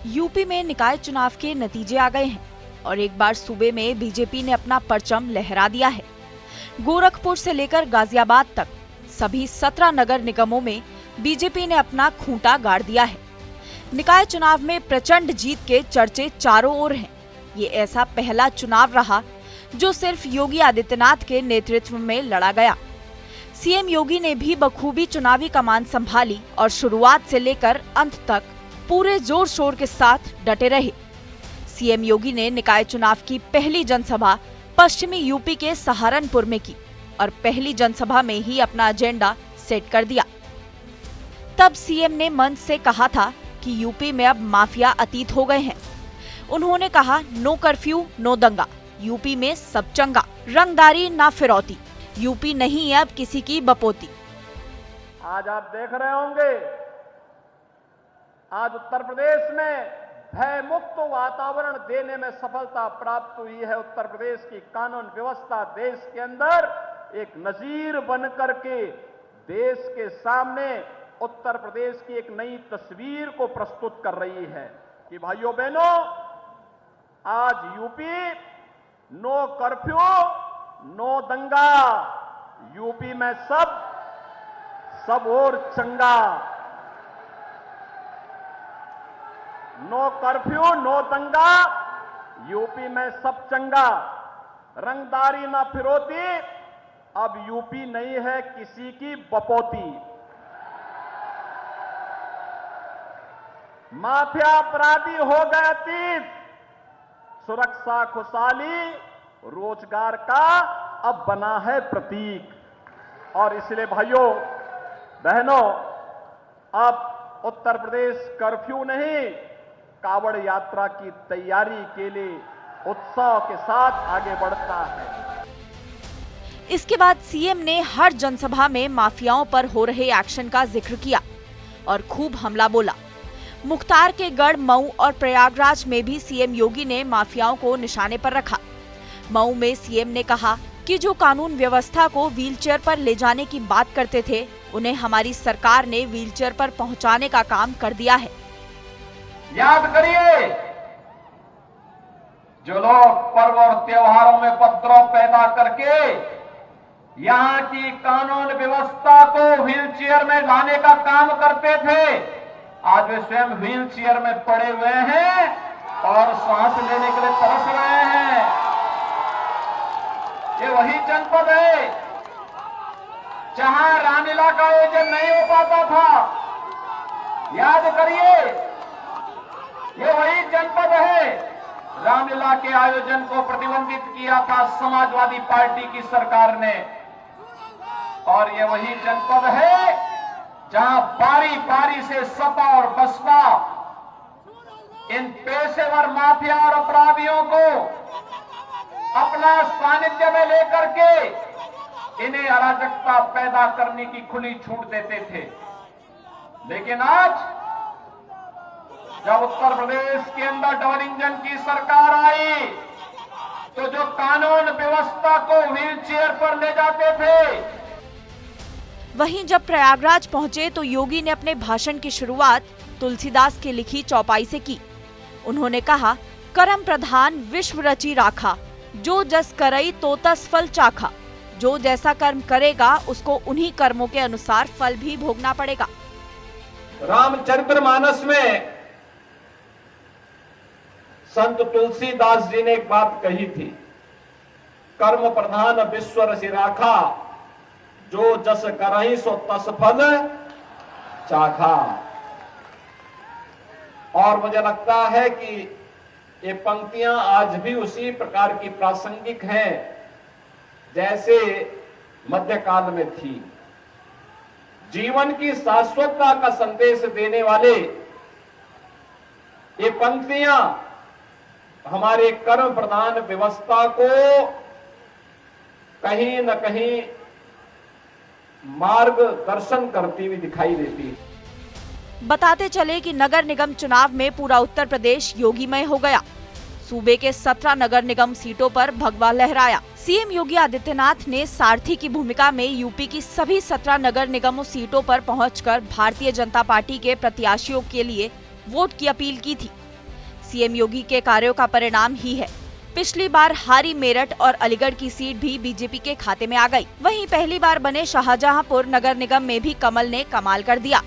UP में निकाय चुनाव के नतीजे आ गए हैं और एक बार सूबे में बीजेपी ने अपना परचम लहरा दिया है। गोरखपुर से लेकर गाजियाबाद तक सभी 17 नगर निगमों में बीजेपी ने अपना खूंटा गाड़ दिया है। निकाय चुनाव में प्रचंड जीत के चर्चे चारों ओर हैं। ये ऐसा पहला चुनाव रहा जो सिर्फ योगी आदित्यनाथ के नेतृत्व में लड़ा गया। सीएम योगी ने भी बखूबी चुनावी कमान संभाली और शुरुआत से लेकर अंत तक पूरे जोर शोर के साथ डटे रहे। सीएम योगी ने निकाय चुनाव की पहली जनसभा पश्चिमी यूपी के सहारनपुर में की और पहली जनसभा में ही अपना एजेंडा सेट कर दिया। तब सीएम ने मंच से कहा था कि यूपी में अब माफिया अतीत हो गए हैं। उन्होंने कहा, नो कर्फ्यू नो दंगा, यूपी में सब चंगा, रंगदारी ना फिरौती, यूपी नहीं है अब किसी की बपोती। आज आप देख रहे होंगे, आज उत्तर प्रदेश में भय मुक्त वातावरण देने में सफलता प्राप्त हुई है। उत्तर प्रदेश की कानून व्यवस्था देश के अंदर एक नजीर बनकर के देश के सामने उत्तर प्रदेश की एक नई तस्वीर को प्रस्तुत कर रही है कि भाइयों बहनों, आज यूपी नो कर्फ्यू नो दंगा, यूपी में सब और चंगा। नो कर्फ्यू नो दंगा, यूपी में सब चंगा, रंगदारी ना फिरौती, अब यूपी नहीं है किसी की बपोती। माफिया अपराधी हो गए अतीत, सुरक्षा खुशहाली रोजगार का अब बना है प्रतीक। और इसलिए भाइयों बहनों, अब उत्तर प्रदेश कर्फ्यू नहीं, कावड़ यात्रा की तैयारी के लिए उत्साह के साथ आगे बढ़ता है। इसके बाद सीएम ने हर जनसभा में माफियाओं पर हो रहे एक्शन का जिक्र किया और खूब हमला बोला। मुख्तार के गढ़, मऊ और प्रयागराज में भी सीएम योगी ने माफियाओं को निशाने पर रखा। मऊ में सीएम ने कहा कि जो कानून व्यवस्था को व्हीलचेयर पर ले जाने की बात करते थे, उन्हें हमारी सरकार ने व्हीलचेयर पर पहुंचाने का काम कर दिया है। याद करिए, जो लोग पर्व और त्योहारों में उपद्रव पैदा करके यहां की कानून व्यवस्था को व्हीलचेयर में लाने का काम करते थे, आज वे स्वयं व्हीलचेयर में पड़े हुए हैं और सांस लेने के लिए तरस रहे हैं। ये वही जनपद है जहां रामलीला का आयोजन नहीं हो पाता था। याद करिए, ये वही जनपद है, रामलीला के आयोजन को प्रतिबंधित किया था समाजवादी पार्टी की सरकार ने। और ये वही जनपद है जहां बारी बारी से सपा और बसपा इन पेशेवर माफिया और अपराधियों को अपना सानिध्य में लेकर के इन्हें अराजकता पैदा करने की खुली छूट देते थे। लेकिन आज जब उत्तर प्रदेश के अंदर डबल इंजन की सरकार आई, तो जो कानून व्यवस्था को व्हीलचेयर पर ले जाते थे, वहीं जब प्रयागराज पहुंचे तो योगी ने अपने भाषण की शुरुआत तुलसीदास की लिखी चौपाई से की। उन्होंने कहा, कर्म प्रधान विश्व रची राखा, जो जस करई तो तस फल चाखा, जो जैसा कर्म करेगा उसको उन्हीं कर्मों के अनुसार फल भी भोगना पड़ेगा। रामचरितमानस में संत तुलसीदास जी ने एक बात कही थी, कर्म प्रधान विश्व रचि राखा, जो जस करहि सो तस फल चाखा। और मुझे लगता है कि ये पंक्तियां आज भी उसी प्रकार की प्रासंगिक हैं जैसे मध्यकाल में थी। जीवन की शाश्वतता का संदेश देने वाले ये पंक्तियां हमारे कर्म प्रधान व्यवस्था को कहीं न कहीं मार्गदर्शन करती हुई दिखाई देती है। बताते चले कि नगर निगम चुनाव में पूरा उत्तर प्रदेश योगीमय हो गया। सूबे के 17 नगर निगम सीटों पर भगवा लहराया। सीएम योगी आदित्यनाथ ने सारथी की भूमिका में यूपी की सभी 17 नगर निगमों सीटों पर पहुंचकर भारतीय जनता पार्टी के प्रत्याशियों के लिए वोट की अपील की थी। सीएम योगी के कार्यों का परिणाम ही है। पिछली बार हारी मेरठ और अलीगढ़ की सीट भी बीजेपी के खाते में आ गई। वहीं पहली बार बने शाहजहांपुर नगर निगम में भी कमल ने कमाल कर दिया।